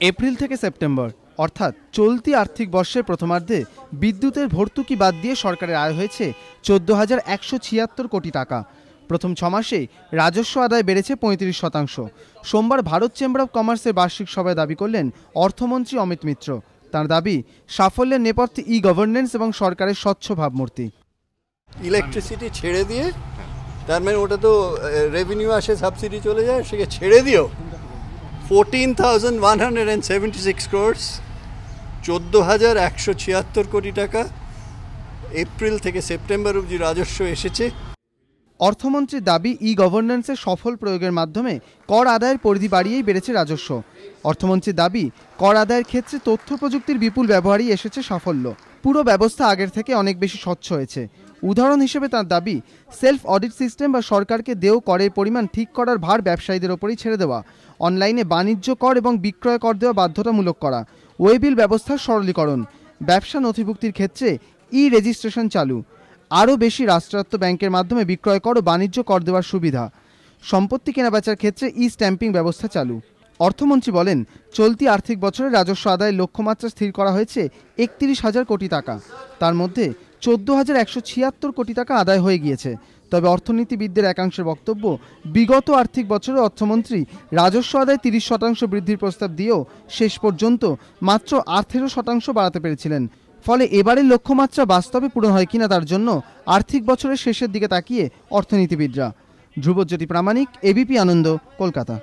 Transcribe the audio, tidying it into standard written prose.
April থেকে September অর্থাৎ চলতি আর্থিক বর্ষের প্রথমার্ধে বিদ্যুতের ভর্তুকি বাদ দিয়ে সরকারের আয় হয়েছে 14,176 কোটি টাকা। প্রথম 6 মাসে রাজস্ব আদায় বেড়েছে 35%। সোমবার ভারত চেম্বার অব কমার্সের বার্ষিক সভায় দাবি করলেন অর্থমন্ত্রী অমিত মিত্র। তাঁর দাবি, সাফল্যের নেপথ্যে ই গভর্নেন্স এবং সরকারের স্বচ্ছ ভাবমূর্তি। ইলেকট্রিসিটি ছেড়ে দিয়ে, তার মানে ওটা তো রেভিনিউ আসে, সাবসিডি চলে যায়, সেকে ছেড়ে দিও 14,176 crores, 14,176 কোটি টাকা এপ্রিল থেকে সেপ্টেম্বর অবধি রাজস্ব এসেছে। অর্থমন্ত্রীর দাবি, ই গভর্নেন্সের সফল প্রয়োগের মাধ্যমে কর আদায়ের পরিধি বাড়িয়েই বেড়েছে রাজস্ব। অর্থমন্ত্রীর দাবি, কর আদায়ের ক্ষেত্রে তথ্য প্রযুক্তির বিপুল ব্যবহারই এসেছে সাফল্য। পুরো ব্যবস্থা আগের থেকে অনেক বেশি স্বচ্ছ হয়েছে। উদাহরণ হিসেবে তার দাবি, সেলফ অডিট সিস্টেম বা সরকারকে দেয় করের পরিমাণ ঠিক করার ভার ব্যবসায়ীদের ওপরই ছেড়ে দেওয়া, অনলাইনে বাণিজ্য কর এবং বিক্রয় কর দেওয়া বাধ্যতামূলক করা, ওয়েবিল ব্যবস্থার সরলীকরণ, ব্যবসা নথিভুক্তির ক্ষেত্রে ই রেজিস্ট্রেশন চালু, আরও বেশি রাষ্ট্রায়ত্ত ব্যাংকের মাধ্যমে বিক্রয় কর ও বাণিজ্য কর দেওয়ার সুবিধা, সম্পত্তি কেনাবেচার ক্ষেত্রে ই স্ট্যাম্পিং ব্যবস্থা চালু। অর্থমন্ত্রী বলেন, চলতি আর্থিক বছরে রাজস্ব আদায়ের লক্ষ্যমাত্রা স্থির করা হয়েছে 31,000 কোটি টাকা। তার মধ্যে 14,176 কোটি টাকা আদায় হয়ে গিয়েছে। তবে অর্থনীতিবিদদের একাংশের বক্তব্য, বিগত আর্থিক বছরে অর্থমন্ত্রী রাজস্ব আদায় 30% বৃদ্ধির প্রস্তাব দিয়েও শেষ পর্যন্ত মাত্র 18% বাড়াতে পেরেছিলেন। ফলে এবারের লক্ষ্যমাত্রা বাস্তবে পূরণ হয় কিনা তার জন্য আর্থিক বছরের শেষের দিকে তাকিয়ে অর্থনীতিবিদরা। ধ্রুবজ্যোতি প্রামাণিক, এবিপি আনন্দ, কলকাতা।